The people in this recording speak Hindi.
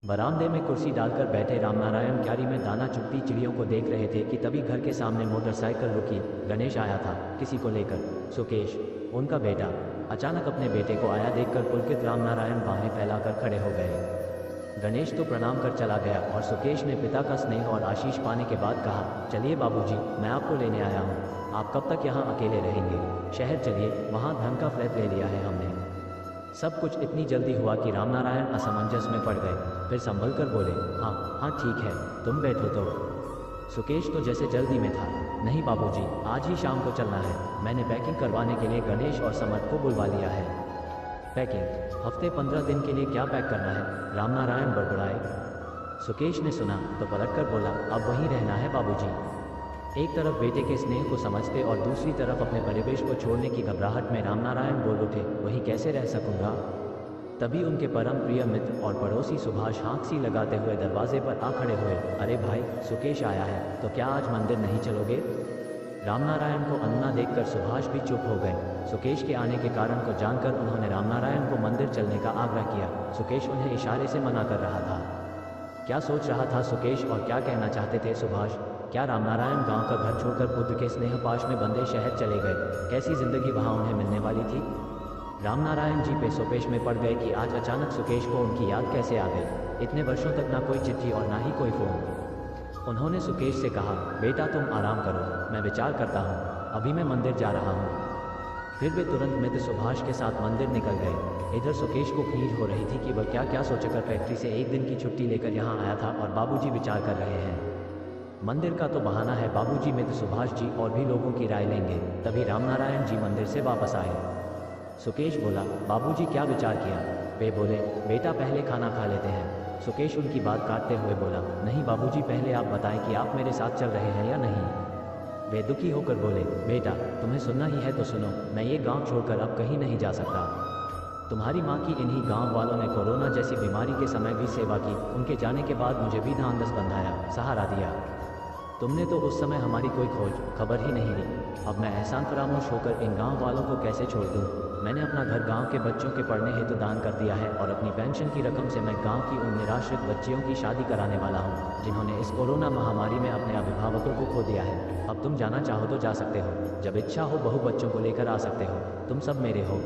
बरामदे में कुर्सी डालकर बैठे रामनारायण क्यारी में दाना चुगती चिड़ियों को देख रहे थे कि तभी घर के सामने मोटरसाइकिल रुकी। गणेश आया था किसी को लेकर। सुकेश, उनका बेटा, अचानक अपने बेटे को आया देखकर पुलकित रामनारायण बाहें फैलाकर खड़े हो गए। गणेश तो प्रणाम कर चला गया और सुकेश ने पिता का स्नेह और आशीष पाने के बाद कहा, चलिए बाबूजी, मैं आपको लेने आया हूँ। आप कब तक यहाँ अकेले रहेंगे? शहर चलिए, वहाँ धन का फ्लैट ले लिया है हमने। सब कुछ इतनी जल्दी हुआ कि रामनारायण असमंजस में पड़ गए। फिर संभल कर बोले, हाँ हाँ ठीक है, तुम बैठो तो। सुकेश तो जैसे जल्दी में था। नहीं बाबूजी, आज ही शाम को चलना है। मैंने पैकिंग करवाने के लिए गणेश और समर्थ को बुलवा लिया है। पैकिंग? हफ्ते 15 दिन के लिए क्या पैक करना है? रामनारायण बड़बड़ाए। सुकेश ने सुना तो पलटकर बोला, अब वहीं रहना है बाबूजी। एक तरफ बेटे के स्नेह को समझते और दूसरी तरफ अपने परिवेश को छोड़ने की घबराहट में रामनारायण बोल उठे, वहीं कैसे रह सकूंगा? तभी उनके परम प्रिय मित्र और पड़ोसी सुभाष हाँक सी लगाते हुए दरवाजे पर आ खड़े हुए। अरे भाई, सुकेश आया है तो क्या आज मंदिर नहीं चलोगे? रामनारायण को अन्ना देखकर सुभाष भी चुप हो गए। सुकेश के आने के कारण को जानकर उन्होंने रामनारायण को मंदिर चलने का आग्रह किया। सुकेश उन्हें इशारे से मना कर रहा था। क्या सोच रहा था सुकेश और क्या कहना चाहते थे सुभाष? क्या रामनारायण गांव का घर छोड़कर पुत्र के स्नेह पाश में बंधे शहर चले गए? कैसी जिंदगी वहां उन्हें मिलने वाली थी? रामनारायण जी पेशोपेश में पड़ गए कि आज अचानक सुकेश को उनकी याद कैसे आ गई। इतने वर्षों तक ना कोई चिट्ठी और ना ही कोई फ़ोन। उन्होंने सुकेश से कहा, बेटा तुम आराम करो, मैं विचार करता हूँ, अभी मैं मंदिर जा रहा हूँ। फिर वे तुरंत मित्र सुभाष के साथ मंदिर निकल गए। इधर सुकेश को खींच हो रही थी कि वह क्या क्या सोचकर फैक्ट्री से एक दिन की छुट्टी लेकर यहाँ आया था और बाबूजी विचार कर रहे हैं। मंदिर का तो बहाना है, बाबूजी मित्र सुभाष जी और भी लोगों की राय लेंगे। तभी रामनारायण जी मंदिर से वापस आए। सुकेश बोला, बाबूजी क्या विचार किया? वे बोले, बेटा पहले खाना खा लेते हैं। सुकेश उनकी बात काटते हुए बोला, नहीं बाबूजी, पहले आप बताएं कि आप मेरे साथ चल रहे हैं या नहीं। वे दुखी होकर बोले, बेटा तुम्हें सुनना ही है तो सुनो, मैं ये गांव छोड़कर अब कहीं नहीं जा सकता। तुम्हारी माँ की इन्हीं गांव वालों ने कोरोना जैसी बीमारी के समय भी सेवा की। उनके जाने के बाद मुझे भी ढांढस बंधाया, सहारा दिया। तुमने तो उस समय हमारी कोई खोज खबर ही नहीं ली। अब मैं एहसान फरामोश होकर इन गांव वालों को कैसे छोड़ दूं? मैंने अपना घर गांव के बच्चों के पढ़ने हेतु दान कर दिया है और अपनी पेंशन की रकम से मैं गांव की उन निराश्रित बच्चियों की शादी कराने वाला हूं, जिन्होंने इस कोरोना महामारी में अपने अभिभावकों को खो दिया है। अब तुम जाना चाहो तो जा सकते हो, जब इच्छा हो बहू बच्चों को लेकर आ सकते हो, तुम सब मेरे हो।